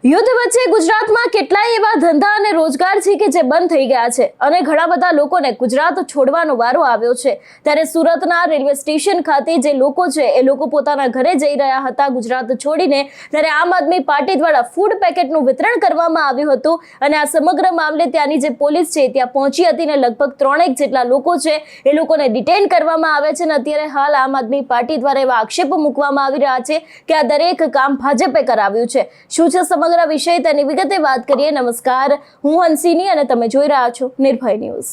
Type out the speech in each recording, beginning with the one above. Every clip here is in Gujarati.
યુદ્ધ વચ્ચે ગુજરાતમાં કેટલાય એવા ધંધા અને રોજગાર છે કે જે બંધ થઈ ગયા છે અને ઘણા બધા લોકોને ગુજરાત છોડવાનો વારો આવ્યો છે। ત્યારે સુરતના રેલવે સ્ટેશન ખાતે જે લોકો છે એ લોકો પોતાના ઘરે જઈ રહ્યા હતા ગુજરાત છોડીને, ત્યારે આમ આદમી પાર્ટી દ્વારા ફૂડ પેકેટનું વિતરણ કરવામાં આવ્યું હતું અને આ સમગ્ર મામલે ત્યાંની જે પોલીસ છે ત્યાં પહોંચી હતી અને લગભગ 3 જેટલા લોકો છે એ લોકોને ડિટેન કરવામાં આવે છે અને અત્યારે હાલ આમ આદમી પાર્ટી દ્વારા એવા આક્ષેપો મૂકવામાં આવી રહ્યા છે કે આ દરેક કામ ભાજપે કરાવ્યું છે। શું છે સમગ્ર વિષય તેની વિગતે વાત કરીએ। નમસ્કાર, હું હંસિની અને તમે જોઈ રહ્યા છો નિર્ભય ન્યૂઝ।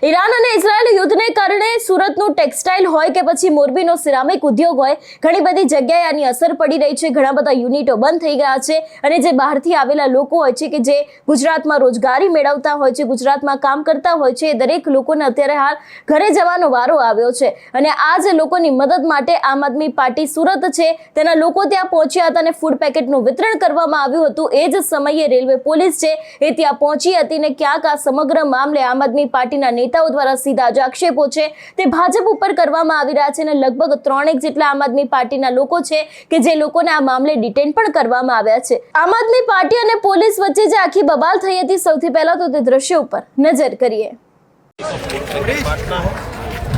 ઈરાન અને ઇઝરાયલ યુદ્ધને કારણે સુરતનું ટેક્સટાઇલ હોય કે પછી મોરબીનો સિરામિક ઉદ્યોગ હોય, ઘણી બધી જગ્યાએ આની અસર પડી રહી છે। ઘણા બધા યુનિટો બંધ થઈ ગયા છે અને જે બહારથી આવેલા લોકો હોય છે કે જે ગુજરાતમાં રોજગારી મેળવતા હોય છે, ગુજરાતમાં કામ કરતા હોય છે, એ દરેક લોકોને અત્યારે હાલ ઘરે જવાનો વારો આવ્યો છે અને આ જે લોકોની મદદ માટે આમ આદમી પાર્ટી સુરત છે તેના લોકો ત્યાં પહોંચ્યા હતા અને ફૂડ પેકેટનું વિતરણ કરવામાં આવ્યું હતું। એ જ સમયે રેલવે પોલીસ છે એ ત્યાં પહોંચી હતી ને ક્યાંક આ સમગ્ર મામલે આમ આદમી પાર્ટીના નેતાઓ દ્વારા સીધા જ આક્ષેપો છે તે ભાજપ ઉપર કરવામાં આવી રહ્યા છે અને લગભગ 3 જેટલા આમ આદમી પાર્ટીના લોકો છે કે જે લોકોને આ મામલે ડિટેન પણ કરવામાં આવ્યા છે। આમ આદમી પાર્ટી અને પોલીસ વચ્ચે જે આખી બબાલ થઈ હતી, સૌથી પહેલા તો તે દ્રશ્ય ઉપર नजर करिए।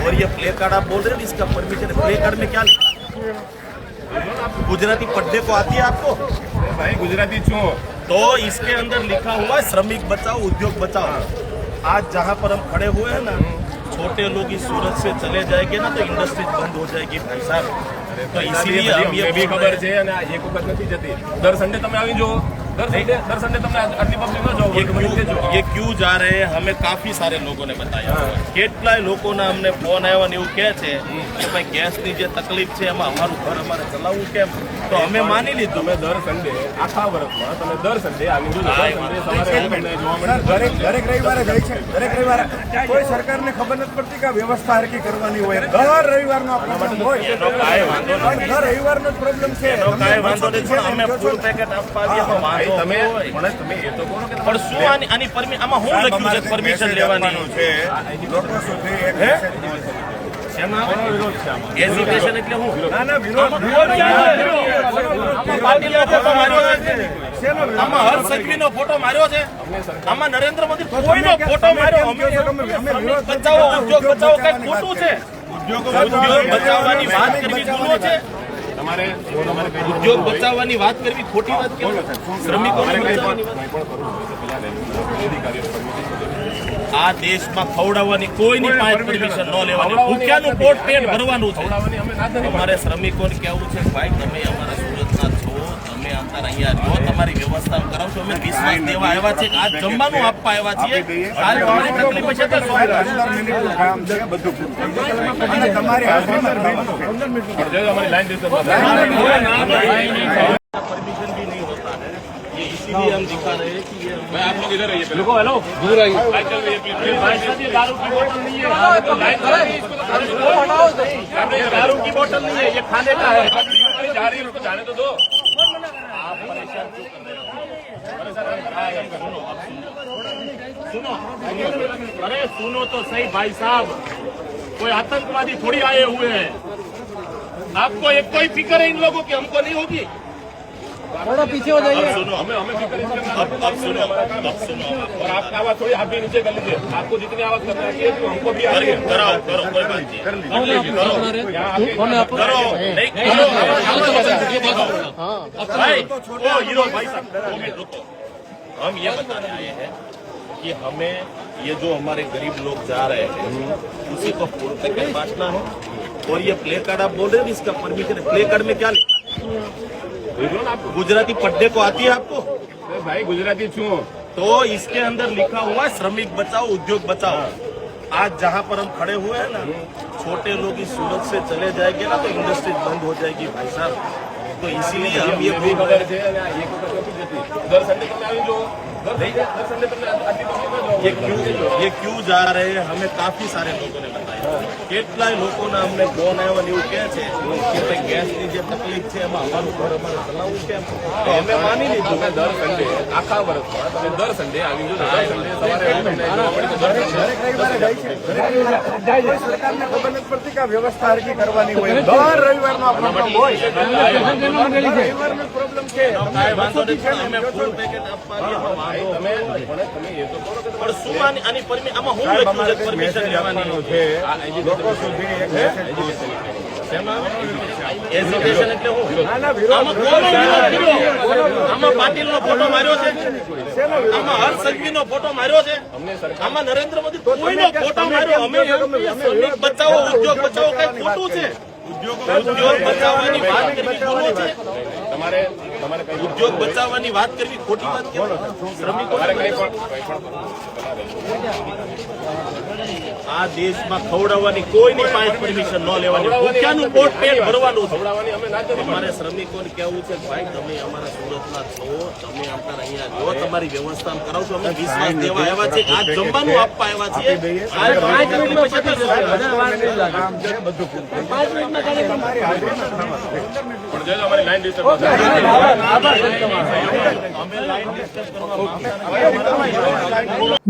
और ये प्ले कार्ड आप बोल रहे हैं, इसका परमिशन है? प्ले कार्ड में क्या गुजराती पढ़ने को आती है आपको? भाई गुजराती छू तो इसके अंदर लिखा हुआ है श्रमिक बचाओ उद्योग बचाओ। आज जहाँ पर हम खड़े हुए हैं ना, छोटे लोग इस सूरत से चले जाएंगे ना तो इंडस्ट्री बंद हो जाएगी भाई साहब। तो इसीलिए हम ये भी खबर है અને એક વખત નથી જતી। દર સન્ડે તમે આવી જો, દર સન્ડे તમને આટલી પબ્લિક ન જાઓ। ये क्यों जा रहे हैं हमें काफी सारे लोगों ने बताया। કેટલાય લોકોના અમને ફોન આવ્યા ને એવું કહે છે કે ભાઈ ગેસની જે તકલીફ છે એમાં અમારું ઘર અમારે ચલાવવું કેમ, તો અમે માની લીધું। તમે દર સન્ડે આખા વર્ષમાં તમે દર સન્ડે આવી જો, સવારે તમને જોવા મળે દરેક રવિવારે જાય છે। દરેક રવિવારે કોઈ સરકારને ખબર નથી પડતી કે વ્યવસ્થા હરકી કરવાની હોય। દર રવિવારનો આપણા માટે હોય, પણ દર રવિવારનો જ પ્રોબ્લેમ છે। કાંઈ વાંધો નહીં, પણ અમે ફૂડ પેકેટ આપવા આવીએ તો વાંધો તમે તમે એ તો કહો કે પણ શું આની આમાં શું લખ્યું છે પરમિશન લેવાની છે લોકો સુધી એક એજ્યુકેશન એટલે હું ના વિરોધ પાટીલનો ફોટો માર્યો છે, આમાં હર્ષ સંઘવીનો ફોટો માર્યો છે, આમાં નરેન્દ્ર મોદી કોઈનો ફોટો માર્યો। અમે બચાવો ઉદ્યોગ બચાવો કઈ ખોટું છે? ઉદ્યોગ બચાવવાની વાત કરવી ગુનો છે? તમારે ઉદ્યોગ બચાવવાની વાત કરવી ખોટી વાત કેમ? શ્રમિકોને બચાવવાની આ દેશમાં ખવડાવવાની કોઈની પાસે પરમિશન ન લેવાની, ભૂખ્યાનું પોટ પેટ ભરવાનું છે। અમારે શ્રમિકોને કહેવું છે ભાઈ તમે અમારા સુરતના છો, તમે અંતર અહીંયા રહ્યો, તમારી વ્યવસ્થા કરાવશો। અમે વિશ્વાસ દેવા આવ્યા છે, આ જમવાનું આપવા આવ્યા છીએ। કાલ તમારી તકલીફ છે તો 15 મિનિટનું કામ છે બધું, અને તમારી હાજરીમાં અમારી લાઈન परमिशन भी नहीं होता है, ये इसीलिए हम दिखा रहे हैं कि ये भाई आप लोग इधर रहिए। हेलो हेलो दूर आइए, लाइट चल रही है प्लीज। भाई साहब ये दारू की बोतल नहीं है, लाइट चल रही है, इसको हटाओ। ये दारू की बोतल नहीं है, ये खाने का है। जा रही है, उसको जाने तो दो। आप परेशान क्यों कर रहे हो? सुनो अरे सुनो तो सही भाई साहब, कोई आतंकवादी थोड़ी आए हुए हैं। आपको एक कोई फिक्र है इन लोगों की, हमको नहीं होगी। थोड़ा पीछे हो जाइए। सुनो हमें फिक्र है, अब सुनो और आपका आवाज थोड़ी आप भी नीचे कर लीजिए। आपको जितनी आवाज करना है तो हमको भी आ रही है। कराओ करो, कोई बात नहीं, कौन है आप? करो नहीं भाई ओ हीरो भाई साहब 2 मिनट रुको। हम ये बताने आए हैं कि हमें ये जो हमारे गरीब लोग जा रहे हैं उसी को फूड पैकेट बांटना है। और ये प्ले कार्ड आप बोल रहे हैं, इसका परमिशन है? प्ले कार्ड में क्या लिखा है? गुजराती पढ़ने को आती है आपको? भाई गुजराती छू तो इसके अंदर लिखा हुआ है श्रमिक बचाओ उद्योग बचाओ। आज जहाँ पर हम खड़े हुए हैं ना, छोटे लोग इस सूरत से चले जाएंगे ना तो इंडस्ट्री बंद हो जाएगी भाई साहब। तो इसीलिए हम ये भी खबर है, एक वखत નથી જતી। દર સન્ડે તમે આવી જો, દર સન્ડે તમને આટલી પબ્લિક ન જાઓ। ये क्यों जा रहे हैं हमें काफी सारे लोगों ने बताया। કેટલાય લોકોના અમને ફોન આવ્યો ને એવું કહે છે કે ભાઈ ગેસની જે તકલીફ છે એમાં અમારું ઘર અમારે ચલાવવું કેમ? તો અમે માની લીધું કે દર સન્ડે આખા વર્ષમાં તમે દર સન્ડે આવી જજો. દર સન્ડે સવારે તમને જોવા મળે તો દર સન્ડે દરેક રવિવારે જાય છે. કોઈ સરકારને ખબર નથી પડતી કે આ વ્યવસ્થા હરખી કરવાની હોય. દર રવિવારનો આ પ્રોબ્લેમ હોય. રવિવારનો પ્રોબ્લેમ છે. કાંઈ વાંધો નથી, પણ અમે ફૂલ પેકેટ આપવાની એમાં વાંધો અમે તમે એ તો કરો કે પણ શું આની આમાં હું લખ્યું છે પરમિશન લેવાની છે લોકો સુધી એક એજ્યુકેશન એટલે હું ના ના વિરોધ આમાં કોનો વિરોધ કર્યો? આમાં પાટીલનો ફોટો માર્યો છે, આમાં હર્ષ સંઘવીનો ફોટો માર્યો છે, આમાં નરેન્દ્ર મોદી કોઈનો ફોટો માર્યો? અમે શ્રમિક બચાવો ઉદ્યોગ બચાવો કઈ ખોટું છે? ઉદ્યોગ બચાવવાની વાત કરવી ગુનો છે? તમારે કઈ ઉદ્યોગ બચાવવાની વાત કરવી ખોટી વાત કેમ? શ્રમિકો આ દેશમાં ખવડાવવાની કોઈની પાસે પરમિશન ન લેવાની, ભૂખ્યાનું પોટ પેટ ભરવાનું છે. અમે ના કરીએ. અમારે શ્રમિકોને કેવું છે કે ભાઈ તમે અમારા સુરતના છો, તમે અમારા અહીંયા જો તમારી વ્યવસ્થા કરાવશો, અમે વિશ્વાસ દેવા આવ્યા છે, આજ જમવાનું આપવા આવ્યા છીએ. આજ 5 મિનિટમાં પતી જશે. કામ છે બધું પણ જો અમારી લાઈન ડિસ્ટર્બ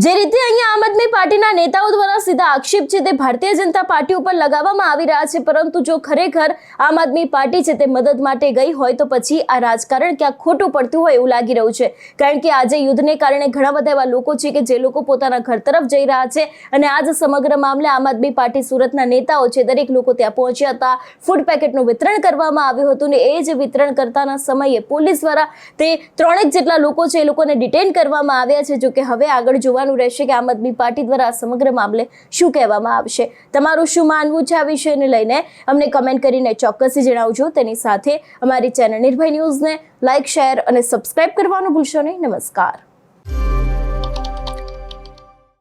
જે રીતે અહીંયા આમ આદમી પાર્ટીના નેતાઓ દ્વારા સીધા આક્ષેપ છે તે ભારતીય જનતા પાર્ટી ઉપર લગાવવામાં આવી રહ્યા છે, પરંતુ જો ખરેખર આમ આદમી પાર્ટી છે તે મદદ માટે ગઈ હોય તો પછી આ રાજકારણ ક્યાંક ખોટું પડતું હોય એવું લાગી રહ્યું છે. કારણ કે આજે યુદ્ધને કારણે ઘણા બધા એવા લોકો છે કે જે લોકો પોતાના ઘર તરફ જઈ રહ્યા છે અને આજ સમગ્ર મામલે આમ આદમી પાર્ટી સુરતના નેતાઓ છે દરેક લોકો ત્યાં પહોંચ્યા હતા. ફૂડ પેકેટનું વિતરણ કરવામાં આવ્યું હતું ને એ જ વિતરણ કરતાના સમયે પોલીસ દ્વારા તે 3 જેટલા લોકો છે એ લોકોને ડિટેન કરવામાં આવ્યા છે. જો કે હવે આગળ જોવાનું રહેશે કે આમ આદમી પાર્ટી દ્વારા આ સમગ્ર મામલે શું કહેવામાં આવશે. તમારું શું માનવું છે આ વિષયને લઈને અમને કમેન્ટ કરીને ચોક્કસથી જણાવજો. તેની સાથે અમારી ચેનલ નિર્ભય ન્યૂઝને લાઇક, શેર અને સબસ્ક્રાઇબ કરવાનું ભૂલશો નહીં. નમસ્કાર.